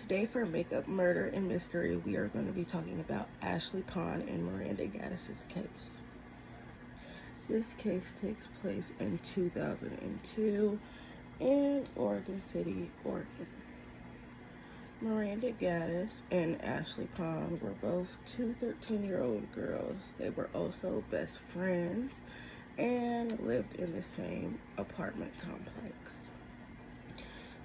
Today for Makeup Murder and Mystery, we are going to be talking about Ashley Pond and Miranda Gaddis's case. This case takes place in 2002 in Oregon City, Oregon. Miranda Gaddis and Ashley Pond were both two 13-year-old girls. They were also best friends and lived in the same apartment complex.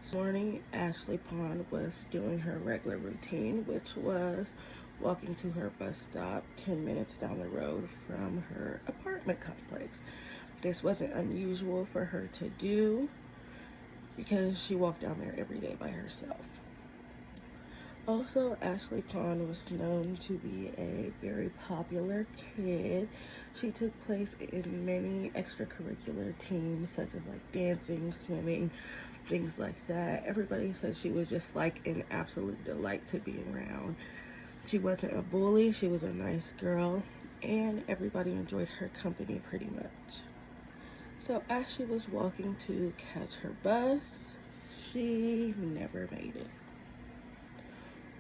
This morning, Ashley Pond was doing her regular routine, which was walking to her bus stop 10 minutes down the road from her apartment complex. This wasn't unusual for her to do because she walked down there every day by herself. Also, Ashley Pond was known to be a very popular kid. She took place in many extracurricular teams, such as like dancing, swimming, things like that. Everybody said she was just like an absolute delight to be around. She wasn't a bully, she was a nice girl, and everybody enjoyed her company pretty much. So as she was walking to catch her bus, she never made it.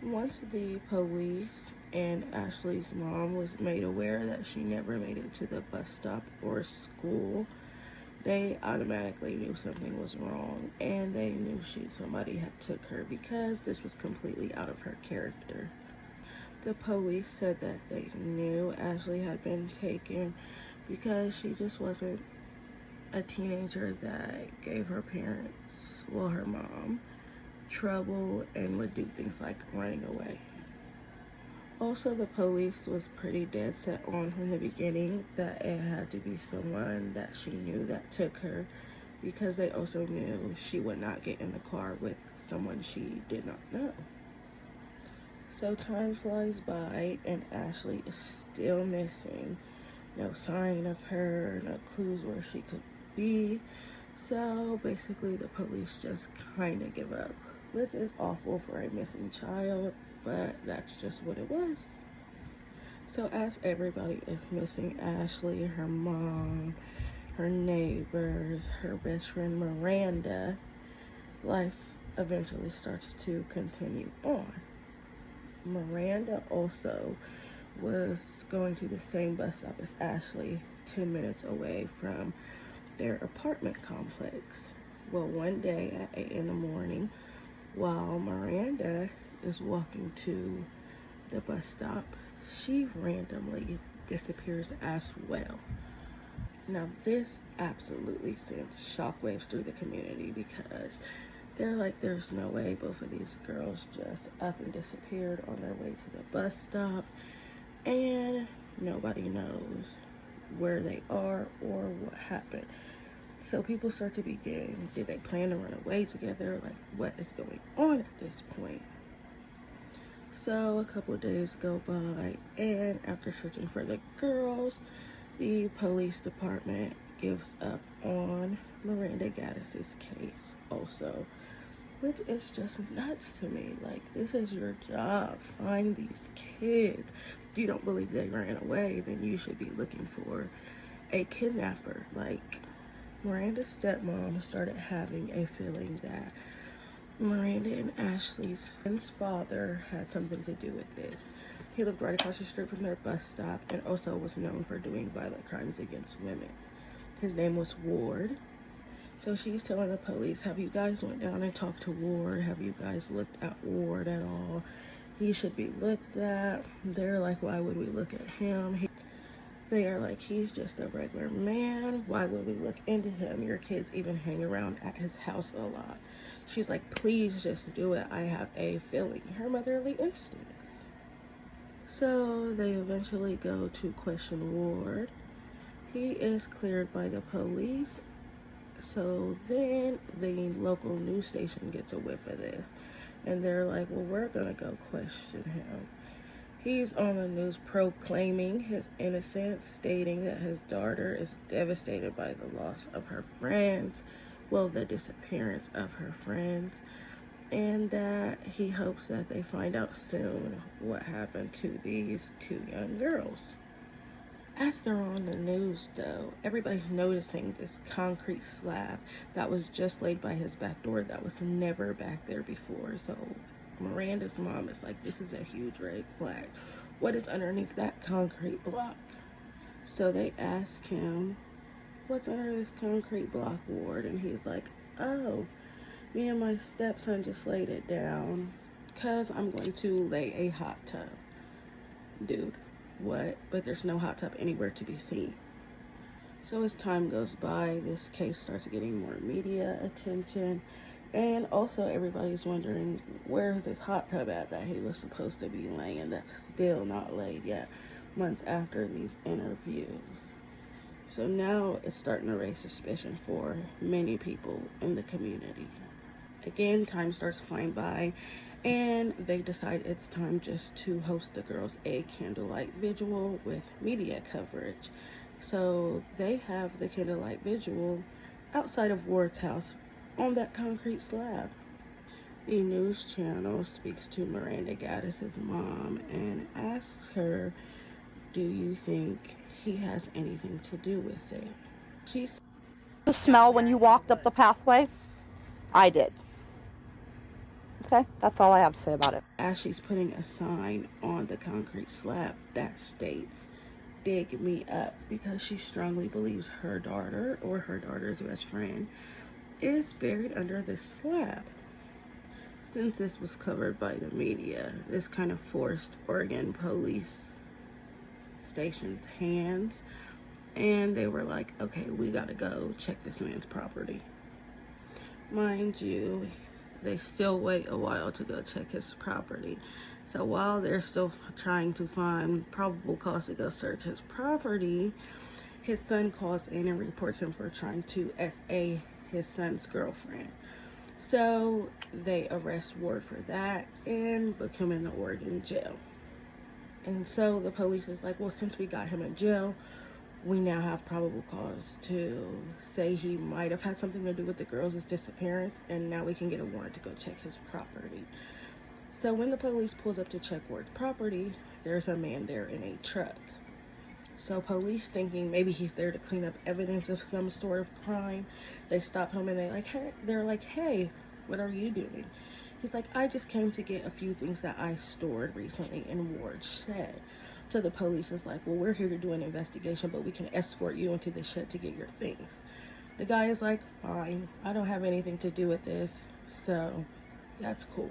Once the police and Ashley's mom was made aware that she never made it to the bus stop or school, they automatically knew something was wrong, and they knew somebody had took her because this was completely out of her character. The police said that they knew Ashley had been taken because she just wasn't a teenager that gave her parents, well, her mom, trouble and would do things like running away. Also, the police was pretty dead set on from the beginning that it had to be someone that she knew that took her, because they also knew she would not get in the car with someone she did not know. So time flies by and Ashley is still missing. No sign of her, no clues where she could be. So basically the police just kind of give up, which is awful for a missing child, but that's just what it was. So as everybody is missing Ashley, her mom, her neighbors, her best friend Miranda, life eventually starts to continue on. Miranda also was going to the same bus stop as Ashley, 10 minutes away from their apartment complex. Well, one day at 8 in the morning, while Miranda is walking to the bus stop, she randomly disappears as well. Now, this absolutely sends shockwaves through the community because they're like, there's no way both of these girls just up and disappeared on their way to the bus stop, and nobody knows where they are or what happened. So people start to begin, did they plan to run away together? Like, what is going on at this point? So a couple of days go by, and after searching for the girls, the police department gives up on Miranda Gaddis's case also, which is just nuts to me. Like, this is your job. Find these kids. If you don't believe they ran away, then you should be looking for a kidnapper. Like, Miranda's stepmom started having a feeling that Miranda and Ashley's friend's father had something to do with this. He lived right across the street from their bus stop and also was known for doing violent crimes against women. His name was Ward. So she's telling the police, have you guys went down and talked to Ward? Have you guys looked at Ward at all? He should be looked at. They're like, why would we look at him? They are like, he's just a regular man. Why would we look into him? Your kids even hang around at his house a lot. She's like, please just do it. I have a feeling. Her motherly instincts. So they eventually go to question Ward. He is cleared by the police. So then the local news station gets a whiff of this. And they're like, well, we're going to go question him. He's on the news proclaiming his innocence, stating that his daughter is devastated by the loss of her friends, well, the disappearance of her friends, and that he hopes that they find out soon what happened to these two young girls. As they're on the news, though, everybody's noticing this concrete slab that was just laid by his back door that was never back there before. So Miranda's mom is like, this is a huge red flag. What is underneath that concrete block? So they ask him, what's under this concrete block, Ward? And he's like, oh, me and my stepson just laid it down because I'm going to lay a hot tub. Dude, what? But there's no hot tub anywhere to be seen. So as time goes by, this case starts getting more media attention. And also everybody's wondering, where's this hot tub at that he was supposed to be laying that's still not laid yet, months after these interviews. So now it's starting to raise suspicion for many people in the community. Again, time starts flying by, and they decide it's time just to host the girls a candlelight vigil with media coverage. So they have the candlelight vigil outside of Ward's house on that concrete slab. The news channel speaks to Miranda Gaddis's mom and asks her, do you think he has anything to do with it? She's the smell when you walked up the pathway? I did. Okay, that's all I have to say about it. As she's putting a sign on the concrete slab that states, dig me up, because she strongly believes her daughter, or her daughter's best friend, is buried under this slab. Since this was covered by the media, this kind of forced Oregon police station's hands, and they were like, okay, we gotta go check this man's property. Mind you, they still wait a while to go check his property. So while they're still trying to find probable cause to go search his property, his son calls in and reports him for trying to SA his son's girlfriend. So they arrest Ward for that and put him in the Oregon jail. And so the police is like, well, since we got him in jail, we now have probable cause to say he might have had something to do with the girls' disappearance, and now we can get a warrant to go check his property. So when the police pulls up to check Ward's property, there's a man there in a truck. So police, thinking maybe he's there to clean up evidence of some sort of crime, they stop him and they're like, hey, what are you doing? He's like, I just came to get a few things that I stored recently in Ward's shed. So the police is like, well, we're here to do an investigation, but we can escort you into the shed to get your things. The guy is like, fine, I don't have anything to do with this, so that's cool.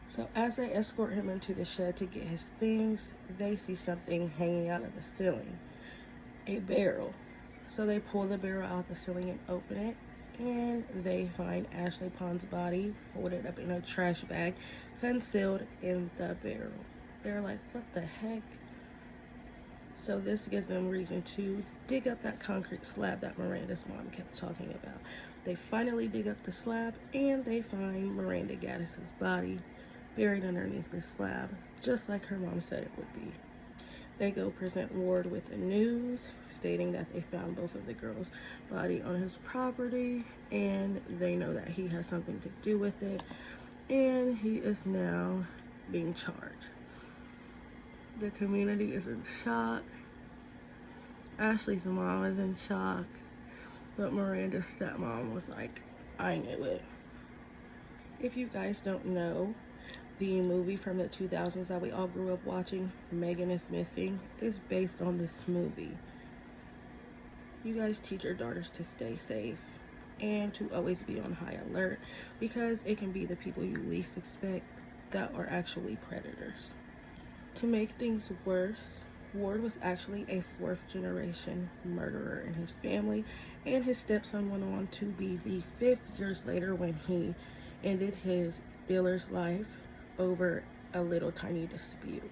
So as they escort him into the shed to get his things, they see something hanging out of the ceiling, a barrel. So they pull the barrel out the ceiling and open it, and they find Ashley Pond's body folded up in a trash bag, concealed in the barrel. They're like, what the heck? So this gives them reason to dig up that concrete slab that Miranda's mom kept talking about. They finally dig up the slab, and they find Miranda Gaddis's body buried underneath the slab, just like her mom said it would be. They go present Ward with the news, stating that they found both of the girls' body on his property, and they know that he has something to do with it, and he is now being charged. The community is in shock. Ashley's mom is in shock, but Miranda's stepmom was like, I knew it. If you guys don't know, the movie from the 2000s that we all grew up watching, Megan is Missing, is based on this movie. You guys teach your daughters to stay safe and to always be on high alert, because it can be the people you least expect that are actually predators. To make things worse, Ward was actually a fourth-generation murderer in his family, and his stepson went on to be the fifth years later when he ended his dealer's life over a little tiny dispute.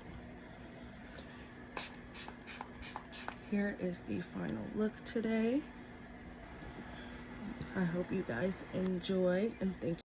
Here is the final look today. I hope you guys enjoy, and thank you